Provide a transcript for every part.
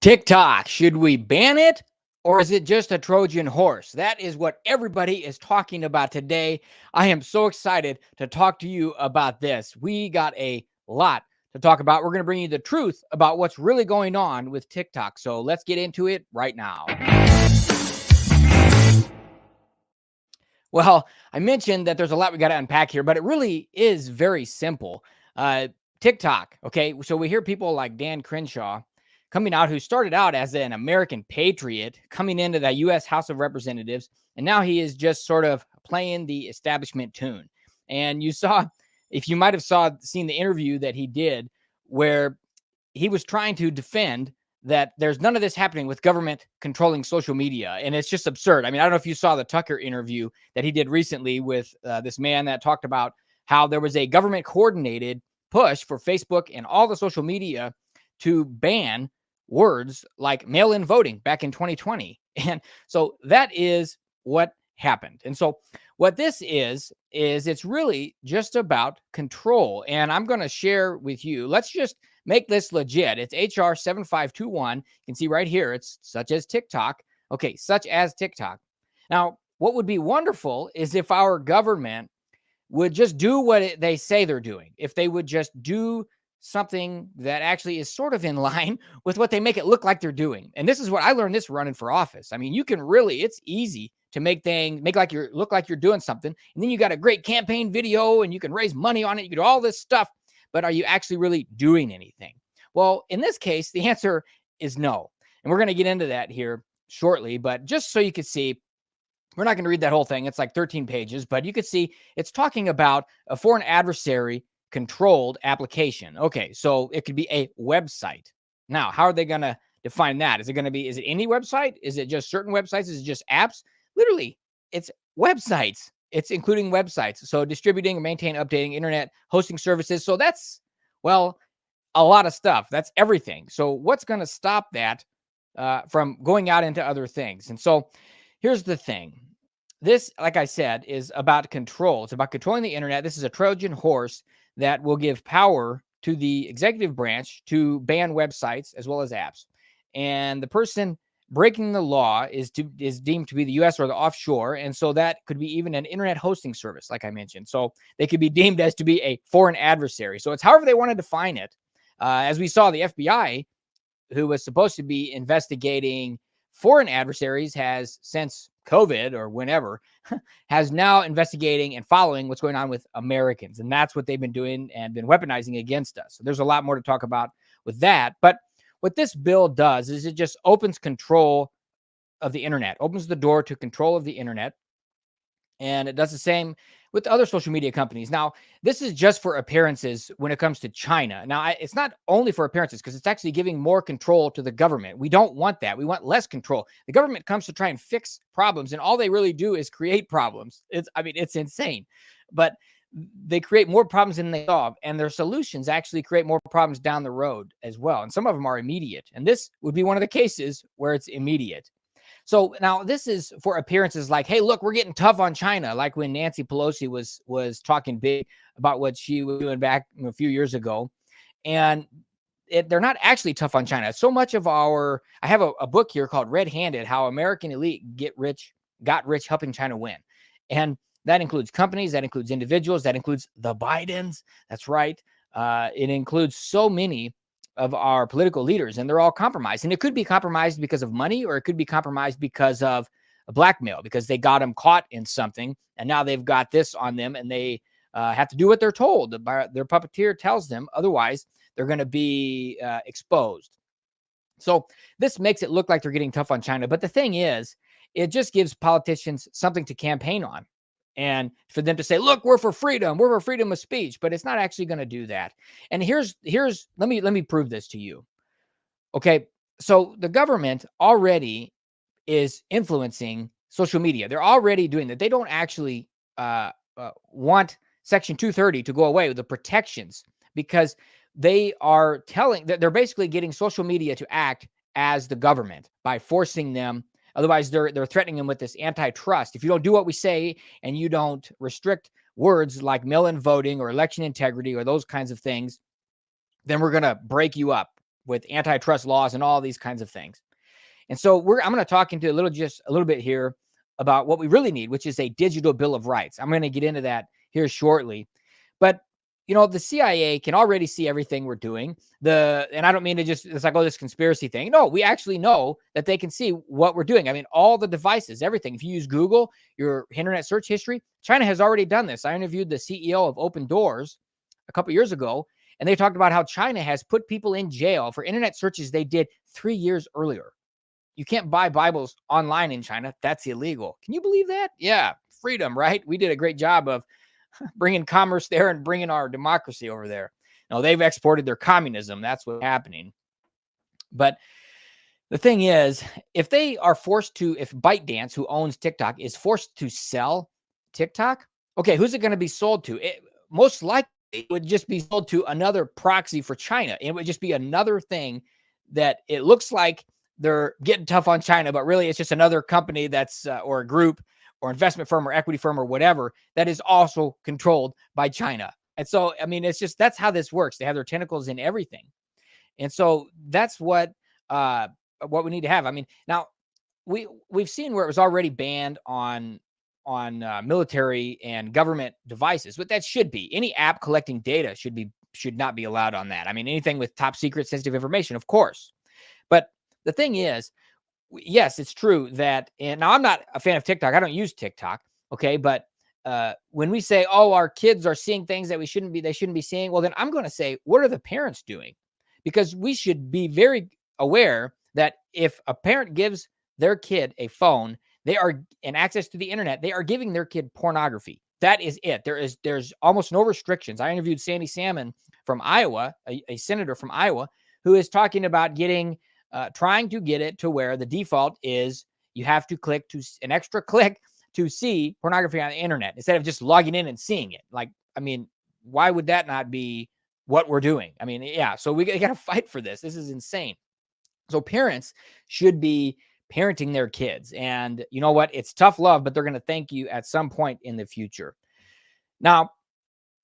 TikTok, should we ban it or is it just a Trojan horse? That is what everybody is talking about today. I am so excited to talk to you about this. We got a lot to talk about. We're going to bring you the truth about what's really going on with TikTok. So let's get into it right now. Well, I mentioned that there's a lot we got to unpack here, but it really is very simple. TikTok, okay? So we hear people like Dan Crenshaw coming out, who started out as an American patriot, coming into the U.S. House of Representatives, and now he is just sort of playing the establishment tune. And you saw, if you might have seen the interview that he did, where he was trying to defend that there's none of this happening with government controlling social media. And it's just absurd. I mean, I don't know if you saw the Tucker interview that he did recently with this man that talked about how there was a government coordinated push for Facebook and all the social media to ban words like mail-in voting back in 2020. And so that is what happened. And so what this is it's really just about control. And I'm going to share with you, let's just make this legit. It's HR 7521. You can see right here, it's such as TikTok. Okay, such as TikTok. Now, what would be wonderful is if our government would just do what they say they're doing. If they would just do something that actually is sort of in line with what they make it look like they're doing. And this is what I learned this running for office. I mean, you can really, it's easy to make like look like you're doing something. And then you got a great campaign video and you can raise money on it. You can do all this stuff, but are you actually really doing anything? Well, in this case, the answer is no. And we're going to get into that here shortly, but just so you can see, we're not going to read that whole thing. It's like 13 pages, but you can see it's talking about a foreign adversary controlled application. Okay, so it could be a website. Now, how are they going to define that? Is it any website? Is it just certain websites? Is it just apps? Literally, it's websites. It's including websites. So distributing, maintain, updating internet hosting services. So that's, well, a lot of stuff. That's everything. So what's going to stop that from going out into other things? And so here's the thing. This, like I said, is about control. It's about controlling the internet. This is a Trojan horse that will give power to the executive branch to ban websites as well as apps. And the person breaking the law is deemed to be the U.S. or the offshore. And so that could be even an internet hosting service, like I mentioned. So they could be deemed as to be a foreign adversary. So it's however they want to define it. As we saw, the FBI, who was supposed to be investigating foreign adversaries, has since COVID or whenever, has now investigating and following what's going on with Americans. And that's what they've been doing and been weaponizing against us. So there's a lot more to talk about with that. But what this bill does is it just opens control of the internet, opens the door to control of the internet. And it does the same with other social media companies. Now, this is just for appearances when it comes to China. Now, it's not only for appearances, because it's actually giving more control to the government. We don't want that. We want less control. The government comes to try and fix problems, and all they really do is create problems. It's insane. But they create more problems than they solve, and their solutions actually create more problems down the road as well. And some of them are immediate. And this would be one of the cases where it's immediate. So now this is for appearances like, hey, look, we're getting tough on China, like when Nancy Pelosi was talking big about what she was doing back a few years ago. And they're not actually tough on China. So much of I have a book here called Red Handed, How American Elite got rich helping China win. And that includes companies, that includes individuals, that includes the Bidens. That's right. It includes so many of our political leaders, and they're all compromised. And it could be compromised because of money, or it could be compromised because of blackmail, because they got them caught in something, and now they've got this on them, and they have to do what they're told. Their puppeteer tells them, otherwise they're going to be exposed. So this makes it look like they're getting tough on China. But the thing is, it just gives politicians something to campaign on. And for them to say, look, we're for freedom of speech, but it's not actually going to do that. And let me prove this to you. Okay. So the government already is influencing social media. They're already doing that. They don't actually want Section 230 to go away with the protections, because they're basically getting social media to act as the government by forcing them. Otherwise, they're threatening them with this antitrust. If you don't do what we say and you don't restrict words like mail-in voting or election integrity or those kinds of things, then we're going to break you up. with antitrust laws and all these kinds of things. And so I'm going to talk into just a little bit here about what we really need, which is a digital bill of rights. I'm going to get into that here shortly. But the CIA can already see everything we're doing. And I don't mean to it's like, oh, this conspiracy thing. No, we actually know that they can see what we're doing. I mean, all the devices, everything. If you use Google, your internet search history, China has already done this. I interviewed the CEO of Open Doors a couple years ago, and they talked about how China has put people in jail for internet searches they did 3 years earlier. You can't buy Bibles online in China. That's illegal. Can you believe that? Yeah, freedom, right? We did a great job of bringing commerce there and bringing our democracy over there. No, they've exported their communism. That's what's happening. But the thing is, if ByteDance, who owns TikTok, is forced to sell TikTok, okay, who's it going to be sold to? Most likely, it would just be sold to another proxy for China. It would just be another thing that it looks like they're getting tough on China, but really it's just another company that's or a group or investment firm or equity firm or whatever that is also controlled by China. And so, I mean, that's how this works. They have their tentacles in everything. And so that's what we need to have. I mean, now we've seen where it was already banned on military and government devices, but that should be any app collecting data should not be allowed on that. I mean, anything with top secret sensitive information, of course. But the thing is, yes, it's true that, and now I'm not a fan of TikTok. I don't use TikTok. Okay. But when we say, oh, our kids are seeing things that they shouldn't be seeing, well, then I'm going to say, what are the parents doing? Because we should be very aware that if a parent gives their kid a phone, and access to the internet, they are giving their kid pornography. That is it. There's almost no restrictions. I interviewed Sandy Salmon from Iowa, a senator from Iowa, who is talking about trying to get it to where the default is you have to click an extra click to see pornography on the internet instead of just logging in and seeing it. Like, I mean, why would that not be what we're doing? I mean, yeah. So we got to fight for this. This is insane. So parents should be parenting their kids. And you know what? It's tough love, but they're going to thank you at some point in the future. Now,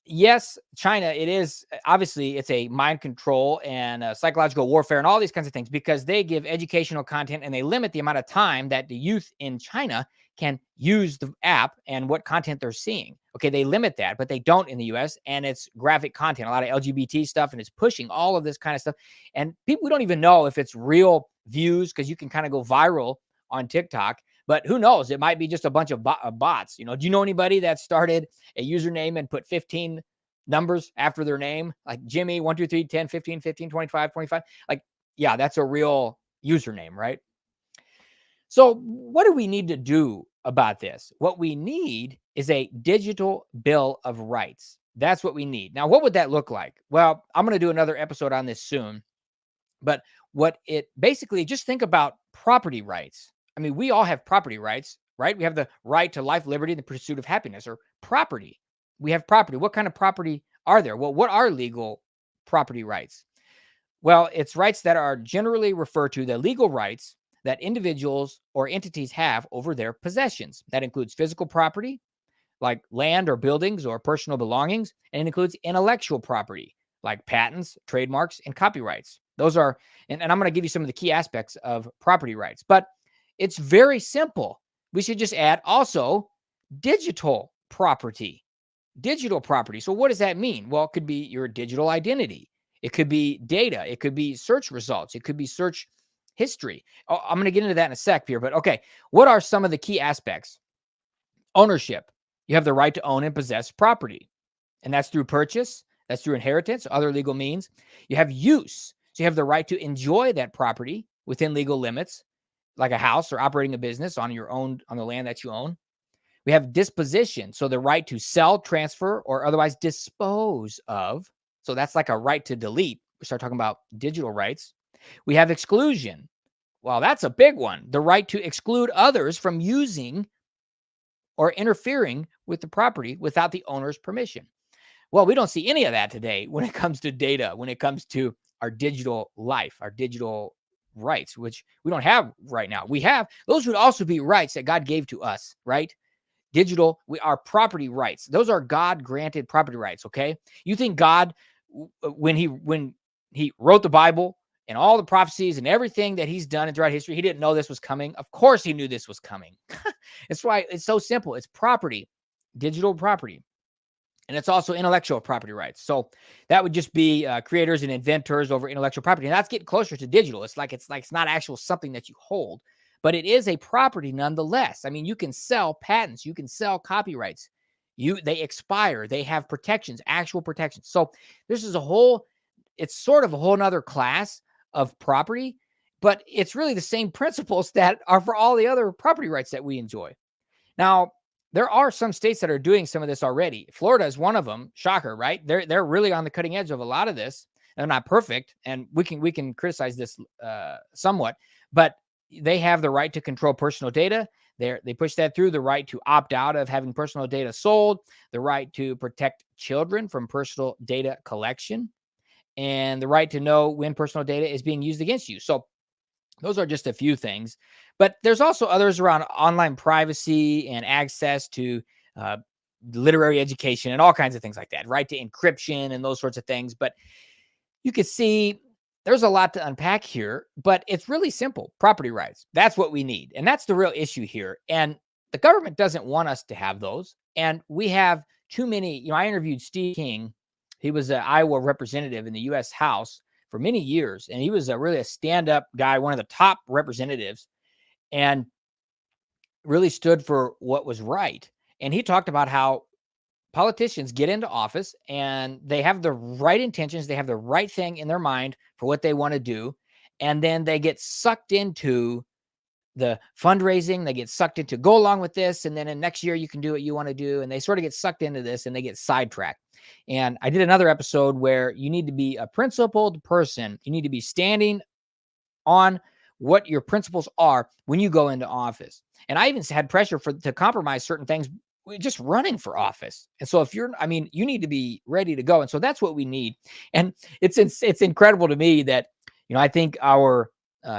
yes, China, it's a mind control and psychological warfare and all these kinds of things because they give educational content and they limit the amount of time that the youth in China can use the app and what content they're seeing. Okay, they limit that, but they don't in the US, and it's graphic content, a lot of LGBT stuff, and it's pushing all of this kind of stuff. And we don't even know if it's real views because you can kind of go viral on TikTok. But who knows? It might be just a bunch of bots. Do you know anybody that started a username and put 15 numbers after their name? Like Jimmy, 1, 2, 3, 10, 15, 15, 25, 25. Like, yeah, that's a real username, right? So what do we need to do about this? What we need is a digital bill of rights. That's what we need. Now, what would that look like? Well, I'm going to do another episode on this soon. But basically, just think about property rights. I mean, we all have property rights, right? We have the right to life, liberty, and the pursuit of happiness, or property. We have property. What kind of property are there? Well, what are legal property rights? Well, it's rights that are generally referred to the legal rights that individuals or entities have over their possessions. That includes physical property, like land or buildings or personal belongings, and it includes intellectual property, like patents, trademarks, and copyrights. Those are, and I'm going to give you some of the key aspects of property rights, but it's very simple. We should just add also digital property. Digital property. So what does that mean? Well, it could be your digital identity. It could be data. It could be search results. It could be search history. I'm going to get into that in a sec here, but okay. What are some of the key aspects? Ownership. You have the right to own and possess property, and that's through purchase. That's through inheritance, other legal means. You have use. So you have the right to enjoy that property within legal limits, like a house or operating a business on the land that you own. We have disposition. So the right to sell, transfer, or otherwise dispose of. So that's like a right to delete. We start talking about digital rights. We have exclusion. Well, that's a big one. The right to exclude others from using or interfering with the property without the owner's permission. Well, we don't see any of that today when it comes to data, when it comes to our digital life, our digital rights, which we don't have right now. Those would also be rights that God gave to us, right? Our property rights. Those are God-granted property rights, okay? You think God, when he wrote the Bible and all the prophecies and everything that he's done throughout history. He didn't know this was coming. Of course he knew this was coming. That's why it's so simple. It's property, digital property. And it's also intellectual property rights. So that would just be creators and inventors over intellectual property. And that's getting closer to digital. It's not actual something that you hold, but it is a property nonetheless. I mean, you can sell patents, you can sell copyrights. They expire, they have protections, actual protections. So this is it's sort of a whole nother class of property, but it's really the same principles that are for all the other property rights that we enjoy. Now, there are some states that are doing some of this already. Florida is one of them. Shocker, right? They're really on the cutting edge of a lot of this. They're not perfect, and we can criticize this somewhat, but they have the right to control personal data. They push that through, the right to opt out of having personal data sold, the right to protect children from personal data collection, and the right to know when personal data is being used against you. So those are just a few things, but there's also others around online privacy and access to literary education and all kinds of things like that, right to encryption and those sorts of things. But you can see there's a lot to unpack here, but it's really simple. Property rights. That's what we need. And that's the real issue here. And the government doesn't want us to have those. And we have too many. I interviewed Steve King. He was an Iowa representative in the U.S. House for many years. And he was really a stand-up guy, one of the top representatives, and really stood for what was right. And he talked about how politicians get into office and they have the right intentions. They have the right thing in their mind for what they want to do. And then they get sucked into the fundraising. They get sucked into go along with this. And then in next year you can do what you want to do. And they sort of get sucked into this and they get sidetracked. And I did another episode where you need to be a principled person. You need to be standing on what your principles are when you go into office. And I even had pressure to compromise certain things just running for office. And so you need to be ready to go. And so that's what we need. And it's incredible to me that, I think our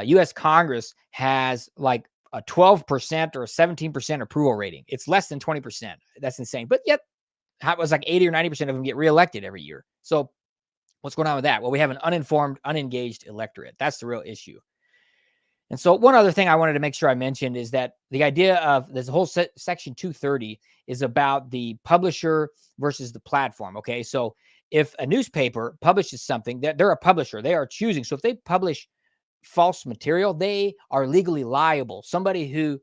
U.S. Congress has like a 12% or a 17% approval rating. It's less than 20%. That's insane. But yet it was like 80 or 90% of them get reelected every year. So what's going on with that? Well, we have an uninformed, unengaged electorate. That's the real issue. And so one other thing I wanted to make sure I mentioned is that the idea of this whole section 230 is about the publisher versus the platform. Okay. So if a newspaper publishes something, they're a publisher, they are choosing. So if they publish false material, they are legally liable. Somebody who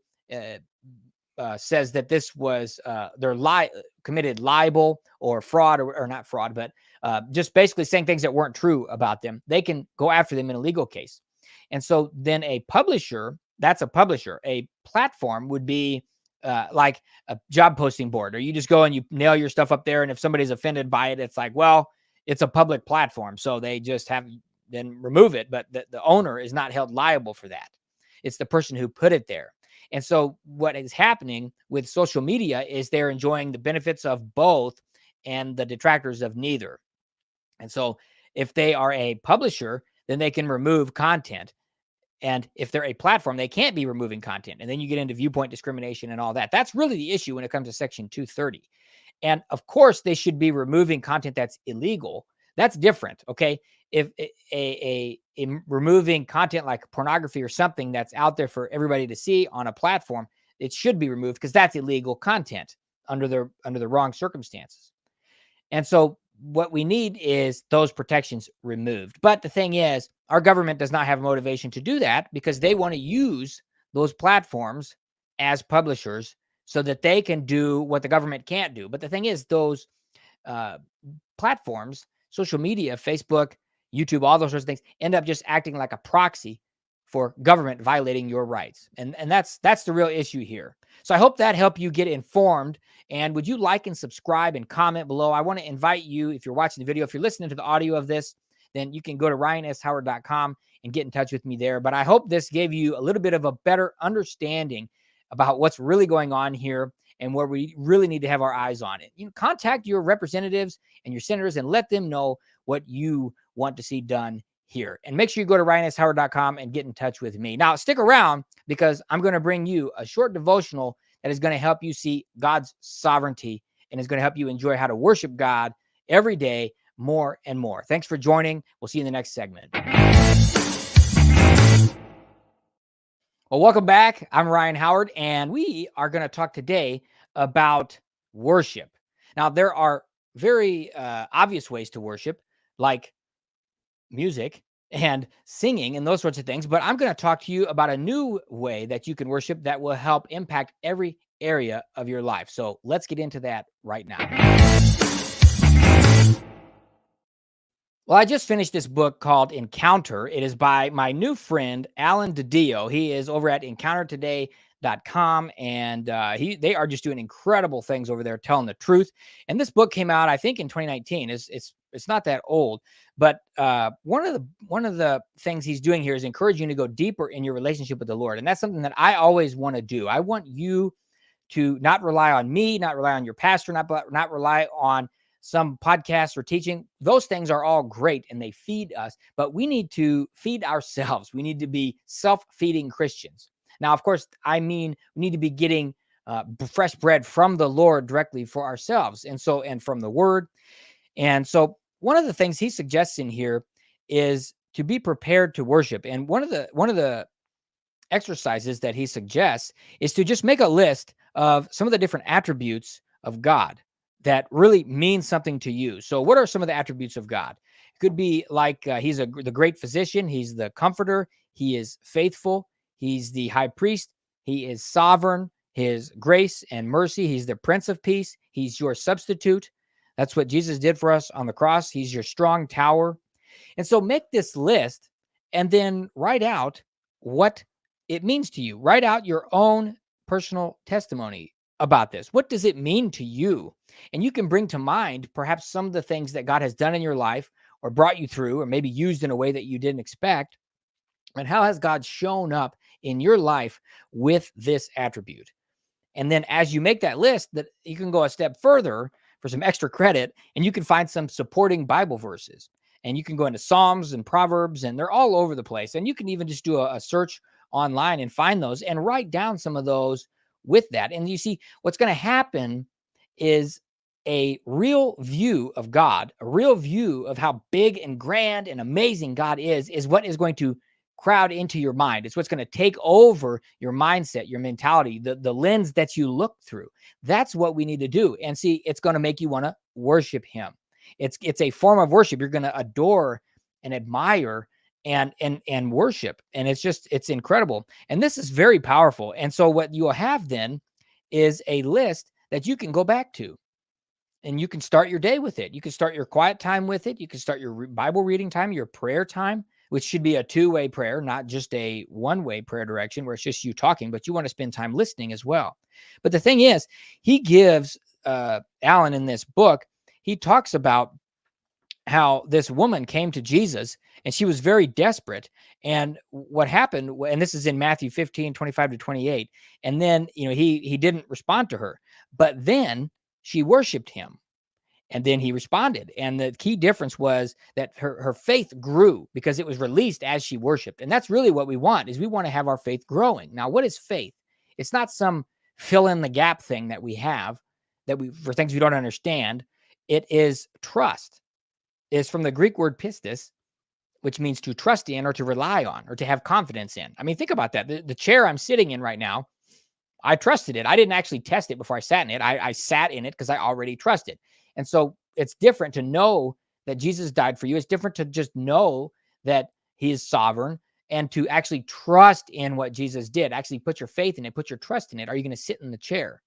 says that this was committed libel or fraud or not fraud, but just basically saying things that weren't true about them, they can go after them in a legal case. And so then a publisher, that's a publisher. A platform would be like a job posting board, or you just go and you nail your stuff up there. And if somebody's offended by it, it's like, well, it's a public platform. So they just then remove it. But the owner is not held liable for that. It's the person who put it there. And so what is happening with social media is they're enjoying the benefits of both and the detractors of neither. And so if they are a publisher, then they can remove content. And if they're a platform, they can't be removing content. And then you get into viewpoint discrimination and all that. That's really the issue when it comes to Section 230. And of course, they should be removing content that's illegal. That's different. Okay. If removing content like pornography or something that's out there for everybody to see on a platform, it should be removed because that's illegal content under the wrong circumstances. And so what we need is those protections removed. But the thing is, our government does not have motivation to do that because they want to use those platforms as publishers so that they can do what the government can't do. But the thing is, those platforms, social media, Facebook, YouTube, all those sorts of things, end up just acting like a proxy for government violating your rights. And that's the real issue here. So I hope that helped you get informed. And would you like and subscribe and comment below? I want to invite you, if you're watching the video, if you're listening to the audio of this, then you can go to ryanshoward.com and get in touch with me there. But I hope this gave you a little bit of a better understanding about what's really going on here and where we really need to have our eyes on it. Contact your representatives and your senators and let them know what you want to see done here. And make sure you go to ryanshoward.com and get in touch with me. Now, stick around because I'm going to bring you a short devotional that is going to help you see God's sovereignty and is going to help you enjoy how to worship God every day more and more. Thanks for joining. We'll see you in the next segment. Well, welcome back. I'm Ryan Howard, and we are going to talk today about worship. Now, there are very obvious ways to worship, like music and singing and those sorts of things, but I'm going to talk to you about a new way that you can worship that will help impact every area of your life. So let's get into that right now. Well, I just finished this book called Encounter. It is by my new friend, Alan DiDio. He is over at encountertoday.com, and they are just doing incredible things over there, telling the truth. And this book came out, I think, in 2019. It's not that old, but one of the things he's doing here is encouraging you to go deeper in your relationship with the Lord, and that's something that I always want to do. I want you to not rely on me, not rely on your pastor, not rely on some podcasts or teaching. Those things are all great and they feed us, but we need to feed ourselves. We need to be self-feeding Christians. Now, of course, I mean, we need to be getting fresh bread from the Lord directly for ourselves. And from the word. And so one of the things he suggests in here is to be prepared to worship. And one of the exercises that he suggests is to just make a list of some of the different attributes of God that really mean something to you. So what are some of the attributes of God? It could be like he's the great physician. He's the comforter. He is faithful. He's the high priest. He is sovereign. His grace and mercy. He's the Prince of Peace. He's your substitute. That's what Jesus did for us on the cross. He's your strong tower. And so make this list and then write out what it means to you. Write out your own personal testimony about this. What does it mean to you? And you can bring to mind perhaps some of the things that God has done in your life or brought you through, or maybe used in a way that you didn't expect. And how has God shown up in your life with this attribute? And then as you make that list, that you can go a step further for some extra credit, and you can find some supporting Bible verses. And you can go into Psalms and Proverbs, and they're all over the place. And you can even just do a search online and find those and write down some of those with that. And you see, what's going to happen is a real view of God, a real view of how big and grand and amazing God is what is going to crowd into your mind. It's what's going to take over your mindset, your mentality, the lens that you look through. That's what we need to do. And see, it's going to make you want to worship him. It's a form of worship. You're going to adore and admire and worship. And it's incredible. And this is very powerful. And so what you will have then is a list that you can go back to. And you can start your day with it. You can start your quiet time with it. You can start your Bible reading time, your prayer time, which should be a two-way prayer, not just a one-way prayer direction where it's just you talking, but you want to spend time listening as well. But the thing is, he gives Alan in this book, he talks about how this woman came to Jesus and she was very desperate. And what happened, and this is in Matthew 15:25-28, and then, he didn't respond to her, but then she worshiped him. And then he responded. And the key difference was that her faith grew because it was released as she worshiped. And that's really what we want, is we want to have our faith growing. Now, what is faith? It's not some fill in the gap thing that we have for things we don't understand. It is trust. It's from the Greek word pistis, which means to trust in or to rely on or to have confidence in. I mean, think about that. The chair I'm sitting in right now, I trusted it. I didn't actually test it before I sat in it. I sat in it because I already trusted. And so it's different to know that Jesus died for you. It's different to just know that he is sovereign and to actually trust in what Jesus did. Actually put your faith in it, put your trust in it. Are you going to sit in the chair?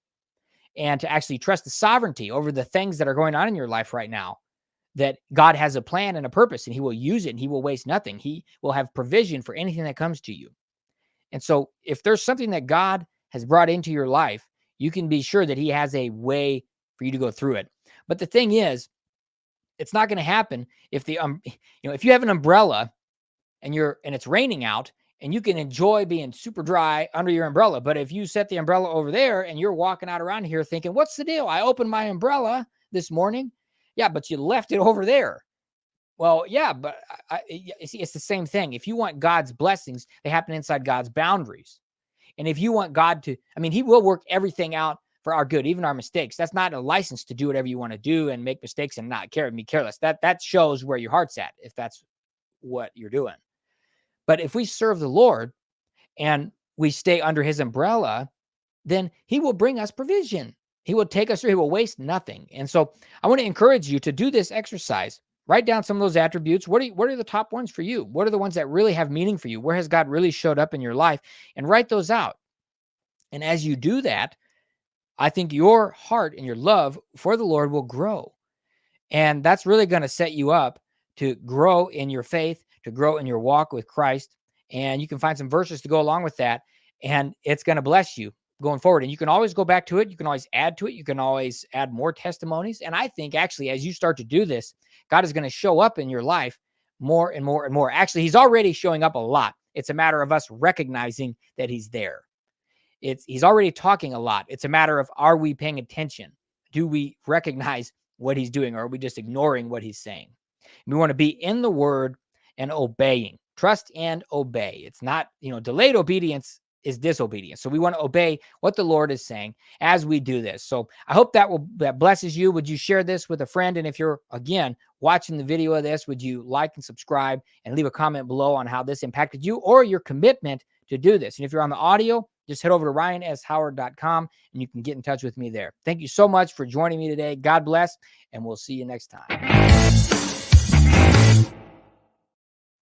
And to actually trust the sovereignty over the things that are going on in your life right now, that God has a plan and a purpose, and he will use it and he will waste nothing. He will have provision for anything that comes to you. And so if there's something that God has brought into your life, you can be sure that he has a way for you to go through it. But the thing is, it's not going to happen if if you have an umbrella and it's raining out and you can enjoy being super dry under your umbrella. But if you set the umbrella over there and you're walking out around here thinking, what's the deal? I opened my umbrella this morning. Yeah, but you left it over there. Well, yeah, but see, it's the same thing. If you want God's blessings, they happen inside God's boundaries. And if you want God to, he will work everything out for our good, even our mistakes. That's not a license to do whatever you want to do and make mistakes and not be careless. That shows where your heart's at, if that's what you're doing. But if we serve the Lord and we stay under his umbrella, then he will bring us provision. He will take us through. He will waste nothing. And so I want to encourage you to do this exercise. Write down some of those attributes. What are the top ones for you? What are the ones that really have meaning for you? Where has God really showed up in your life? And write those out. And as you do that, I think your heart and your love for the Lord will grow. And that's really going to set you up to grow in your faith, to grow in your walk with Christ. And you can find some verses to go along with that. And it's going to bless you going forward. And you can always go back to it. You can always add to it. You can always add more testimonies. And I think actually, as you start to do this, God is going to show up in your life more and more and more. Actually, he's already showing up a lot. It's a matter of us recognizing that he's there. He's already talking a lot. It's a matter of, are we paying attention? Do we recognize what he's doing, or are we just ignoring what he's saying? We want to be in the word and obeying. Trust and obey. It's not, delayed obedience is disobedience. So we want to obey what the Lord is saying as we do this. So I hope that blesses you. Would you share this with a friend? And if you're, again, watching the video of this, would you like and subscribe and leave a comment below on how this impacted you or your commitment to do this? And if you're on the audio, just head over to ryanshoward.com and you can get in touch with me there. Thank you so much for joining me today. God bless, and we'll see you next time.